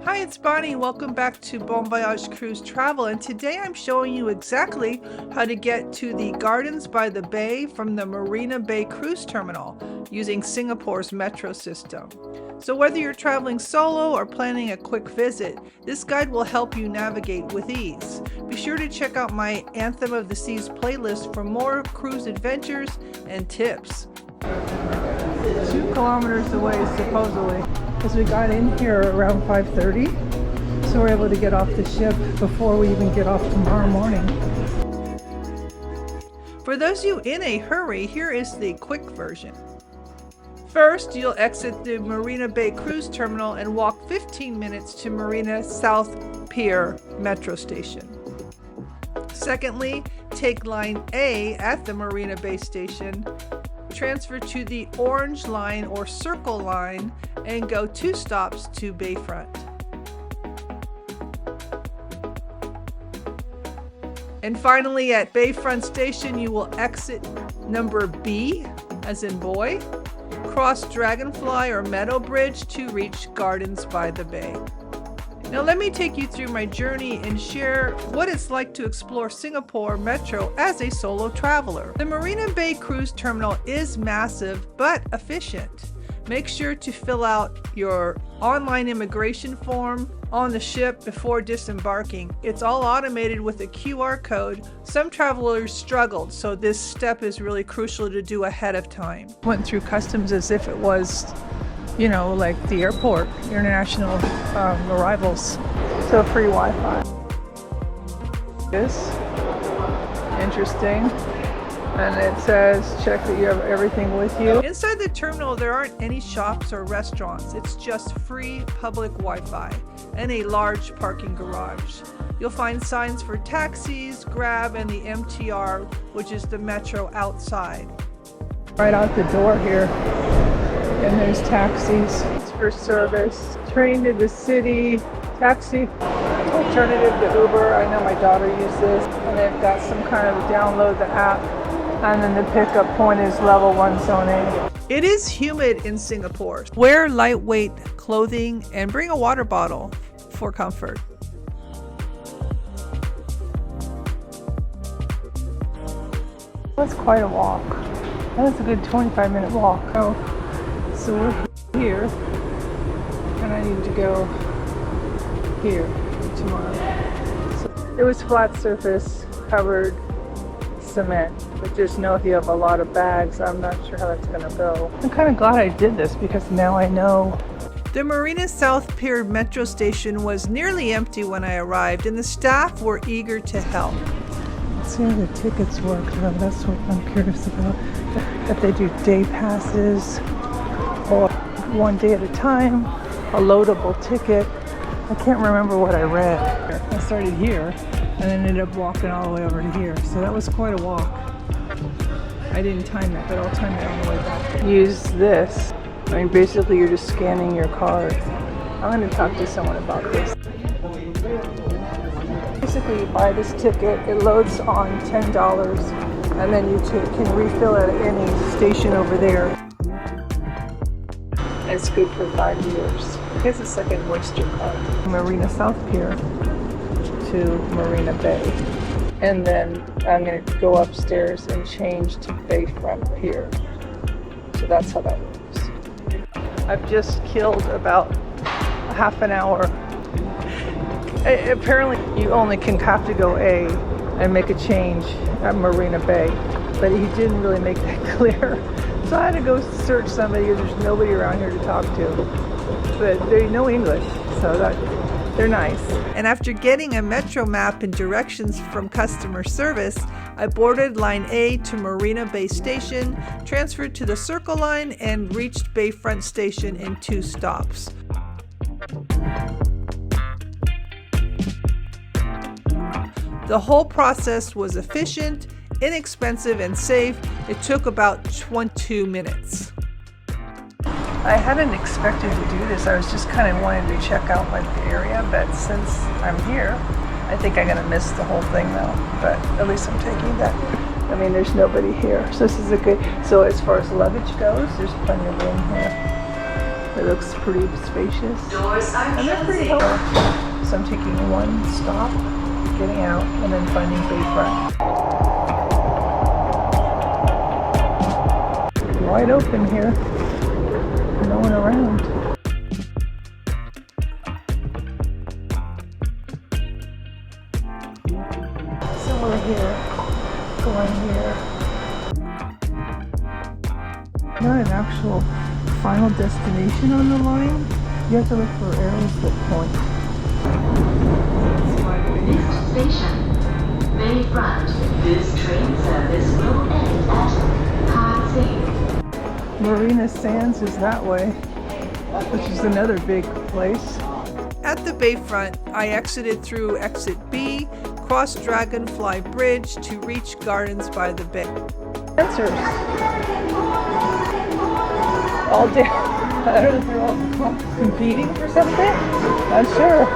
Hi, it's Bonnie. Welcome back to Bon Voyage Cruise Travel, and today I'm showing you exactly how to get to the Gardens by the Bay from the Marina Bay Cruise Terminal using Singapore's metro system. So whether you're traveling solo or planning a quick visit, this guide will help you navigate with ease. Be sure to check out my Anthem of the Seas playlist for more cruise adventures and tips. 2 kilometers away, supposedly, because we got in here around 5:30, so we're able to get off the ship before we even get off tomorrow morning. For those of you in a hurry, here is the quick version. First, you'll exit the Marina Bay Cruise Terminal and walk 15 minutes to Marina South PIER metro station. Secondly, take line A at the Marina Bay station, transfer to the orange line or circle line, and go 2 stops to Bayfront. And finally, at Bayfront station, you will exit number B, as in boy, cross Dragonfly or Meadow Bridge to reach Gardens by the Bay. Now let me take you through my journey and share what it's like to explore Singapore Metro as a solo traveler. The Marina Bay Cruise Terminal is massive but efficient. Make sure to fill out your online immigration form on the ship before disembarking. It's all automated with a QR code. Some travelers struggled, so this step is really crucial to do ahead of time. Went through customs as if it was, you know, like the airport, international arrivals. So free Wi-Fi. This, interesting. And it says, check that you have everything with you. Inside the terminal, there aren't any shops or restaurants. It's just free public Wi-Fi and a large parking garage. You'll find signs for taxis, Grab, and the MTR, which is the metro outside. Right out the door here. And there's taxis. It's for service. Train to the city. Taxi. Alternative to Uber. I know my daughter used this. And they've got some kind of download the app. And then the pickup point is level 1 zone A. It is humid in Singapore. Wear lightweight clothing and bring a water bottle for comfort. That's quite a walk. That's a good 25-minute walk. Oh, so we're here, and I need to go here tomorrow. So it was flat surface, covered cement, but just know if you have a lot of bags, I'm not sure how that's going to go. I'm kind of glad I did this because now I know. The Marina South Pier metro station was nearly empty when I arrived, and the staff were eager to help. Let's see how the tickets work, though. That's what I'm curious about. If they do day passes or 1 day at a time, a loadable ticket. I can't remember what I read. I started here and then ended up walking all the way over to here. So that was quite a walk. I didn't time it, but I'll time it on the way back. Use this. I mean, basically you're just scanning your card. I'm going to talk to someone about this. Basically you buy this ticket, it loads on $10, and then you can refill it at any station over there. It's good for 5 years. I guess it's like an Oyster card. Marina South Pier to Marina Bay. And then I'm going to go upstairs and change to Bayfront Pier. So that's how that works. I've just killed about half an hour. Apparently you only have to go A and make a change at Marina Bay, but he didn't really make that clear. So I had to go search somebody, there's nobody around here to talk to. But they know English, so they're nice. And after getting a metro map and directions from customer service, I boarded line A to Marina Bay Station, transferred to the Circle Line, and reached Bayfront Station in 2 stops. The whole process was efficient, inexpensive, and safe. It took about 22 minutes. I hadn't expected to do this. I was just kind of wanting to check out like the area, but since I'm here, I think I'm gonna miss the whole thing though. But at least I'm taking that. I mean, there's nobody here, so this is a good. So as far as luggage goes, there's plenty of room here. It looks pretty spacious. Doors are And they're pretty closing. helpful. So I'm taking one stop, getting out, and then finding Bayfront. Wide open here. No one around. So we're here, going here. Not an actual final destination on the line. You have to look for arrows that point. Next station, Bayfront. This train service will end at TURNSTILE. Marina Sands is that way, which is another big place. At the Bayfront, I exited through exit B, crossed Dragonfly Bridge to reach Gardens by the Bay. Dancers. All day. I don't know if they're all competing for something. Not sure.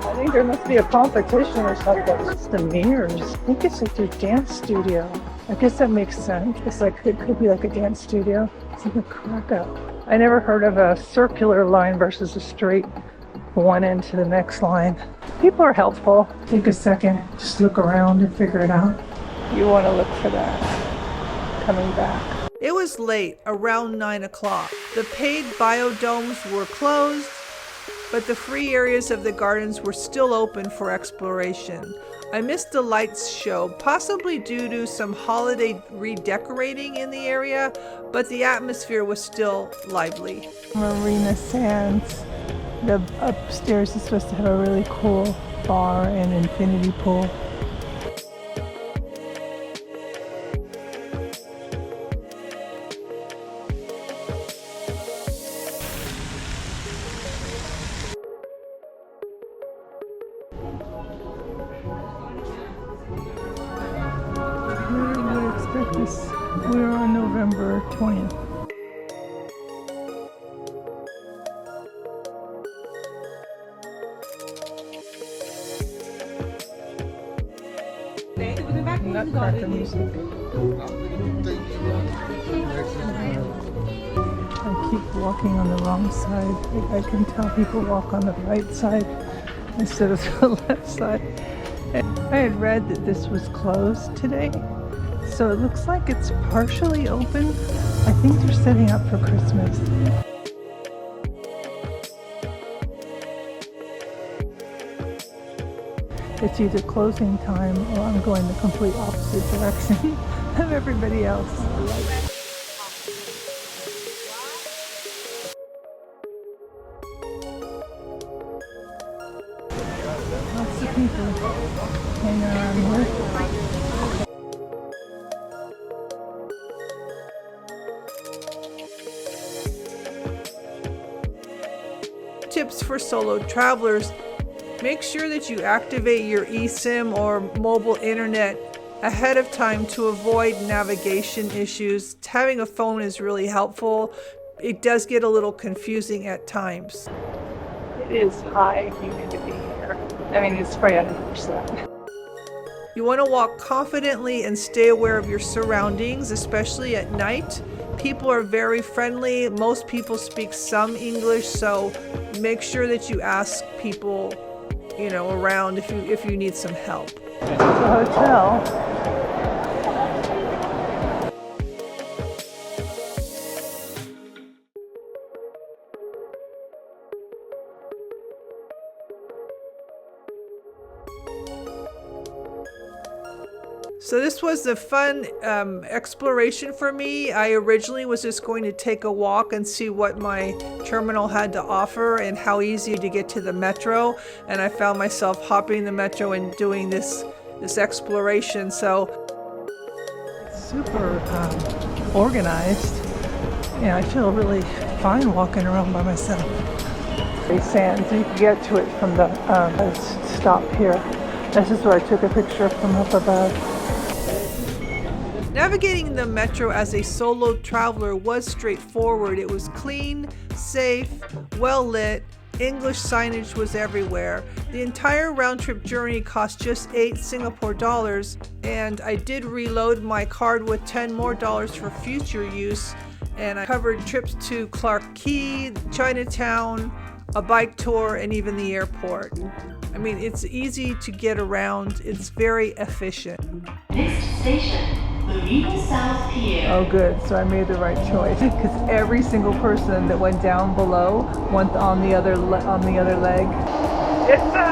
I think there must be a competition or something. It's the mirrors. I think it's like their dance studio. I guess that makes sense. It's like it could be like a dance studio. It's like a crack up. I never heard of a circular line versus a straight one end to the next line. People are helpful. Take a second, just look around and figure it out. You want to look for that coming back. It was late, around 9 o'clock. The paid biodomes were closed, but the free areas of the gardens were still open for exploration. I missed the lights show, possibly due to some holiday redecorating in the area, but the atmosphere was still lively. Marina Sands. The upstairs is supposed to have a really cool bar and infinity pool. We're on November 20th. Nutcracker music. I keep walking on the wrong side. I can tell people walk on the right side instead of the left side. I had read that this was closed today. So it looks like it's partially open. I think they're setting up for Christmas. It's either closing time or I'm going the complete opposite direction of everybody else. Lots of people hanging around here. Tips for solo travelers: make sure that you activate your eSIM or mobile internet ahead of time to avoid navigation issues. Having a phone is really helpful. It does get a little confusing at times. It is high humidity here. I mean, it's probably 100%. You want to walk confidently and stay aware of your surroundings, especially at night. People are very friendly. Most people speak some English, so make sure that you ask people, around if you need some help. It's a hotel. So this was a fun exploration for me. I originally was just going to take a walk and see what my terminal had to offer and how easy to get to the metro. And I found myself hopping the metro and doing this exploration. So it's super organized. I feel really fine walking around by myself. Sands, you can get to it from the stop here. This is where I took a picture from up above. Navigating the metro as a solo traveler was straightforward. It was clean, safe, well lit, English signage was everywhere. The entire round-trip journey cost just $8 Singapore dollars, and I did reload my card with $10 more for future use, and I covered trips to Clark Quay, Chinatown, a bike tour, and even the airport. I mean, it's easy to get around. It's very efficient. Next station, Marina South PIER. Oh good, so I made the right choice because every single person that went down below went on the other leg. It's been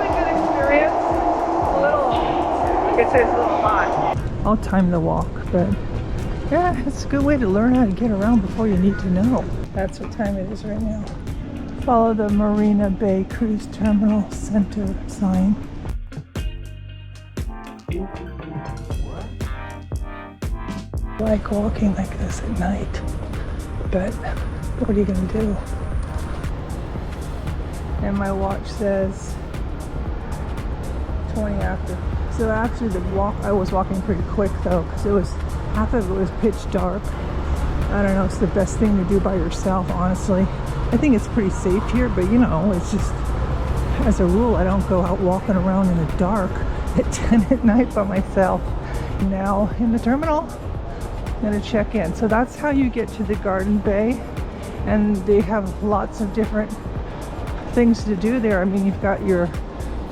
a good experience. A little, like I said, it's a little hot. I'll time the walk, but yeah, it's a good way to learn how to get around before you need to know. That's what time it is right now. Follow the Marina Bay Cruise Terminal Center sign. I like walking like this at night, but what are you gonna do? And my watch says 20 after. So actually the walk, I was walking pretty quick though, because it was, half of it was pitch dark. I don't know, it's the best thing to do by yourself, honestly. I think it's pretty safe here, but you know, it's just, as a rule, I don't go out walking around in the dark at 10 at night by myself. Now in the terminal, I'm gonna check in. So that's how you get to the Garden Bay, and they have lots of different things to do there. I mean, you've got your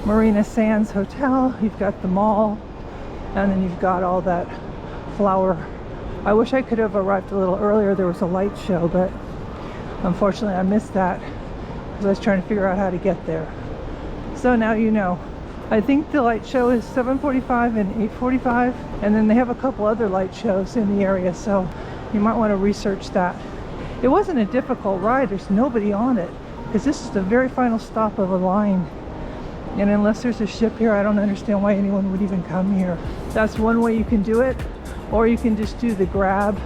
Marina Sands Hotel, you've got the mall, and then you've got all that flower. I wish I could have arrived a little earlier. There was a light show, but unfortunately I missed that because I was trying to figure out how to get there. So now you know. I think the light show is 7:45 and 8:45, and then they have a couple other light shows in the area, so you might want to research that. It wasn't a difficult ride. There's nobody on it because this is the very final stop of a line, and unless there's a ship here, I don't understand why anyone would even come here. That's one way you can do it, or you can just do the Grab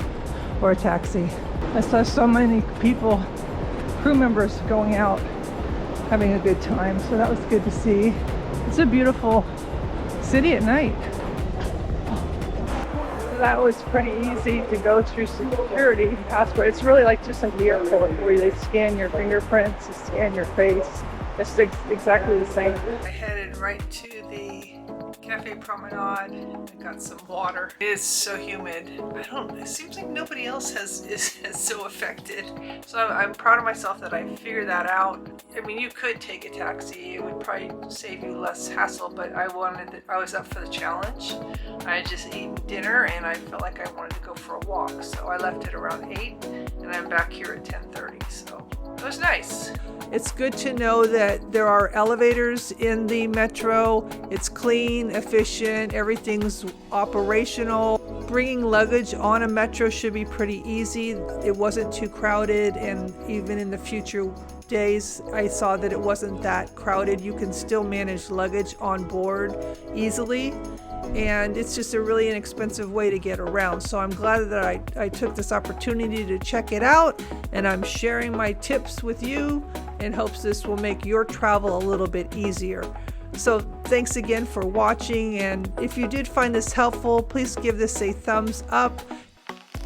or a taxi. I saw so many people, crew members, going out having a good time, so that was good to see. It's a beautiful city at night. That was pretty easy to go through security passport. It's really like just like the airport where they scan your fingerprints, they scan your face. It's exactly the same. I headed right to the Cafe Promenade. I got some water. It is so humid. It seems like nobody else is so affected. So I'm proud of myself that I figured that out. I mean, you could take a taxi. It would probably save you less hassle, but I was up for the challenge. I had just eaten dinner and I felt like I wanted to go for a walk. So I left at around 8 and I'm back here at 10:30. So it was nice. It's good to know that there are elevators in the metro. It's clean, efficient, everything's operational. Bringing luggage on a metro should be pretty easy. It wasn't too crowded, and even in the future days, I saw that it wasn't that crowded. You can still manage luggage on board easily, and it's just a really inexpensive way to get around. So I'm glad that I took this opportunity to check it out, and I'm sharing my tips with you in hopes this will make your travel a little bit easier. So thanks again for watching, and if you did find this helpful, please give this a thumbs up.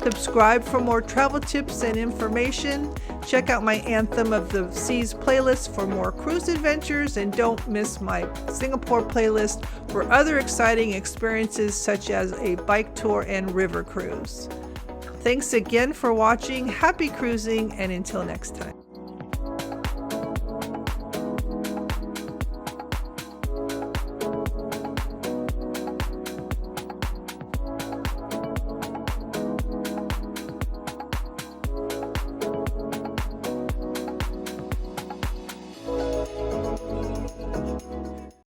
Subscribe for more travel tips and information. Check out my Anthem of the Seas playlist for more cruise adventures, and don't miss my Singapore playlist for other exciting experiences such as a bike tour and river cruise. Thanks again for watching. Happy cruising, and until next time.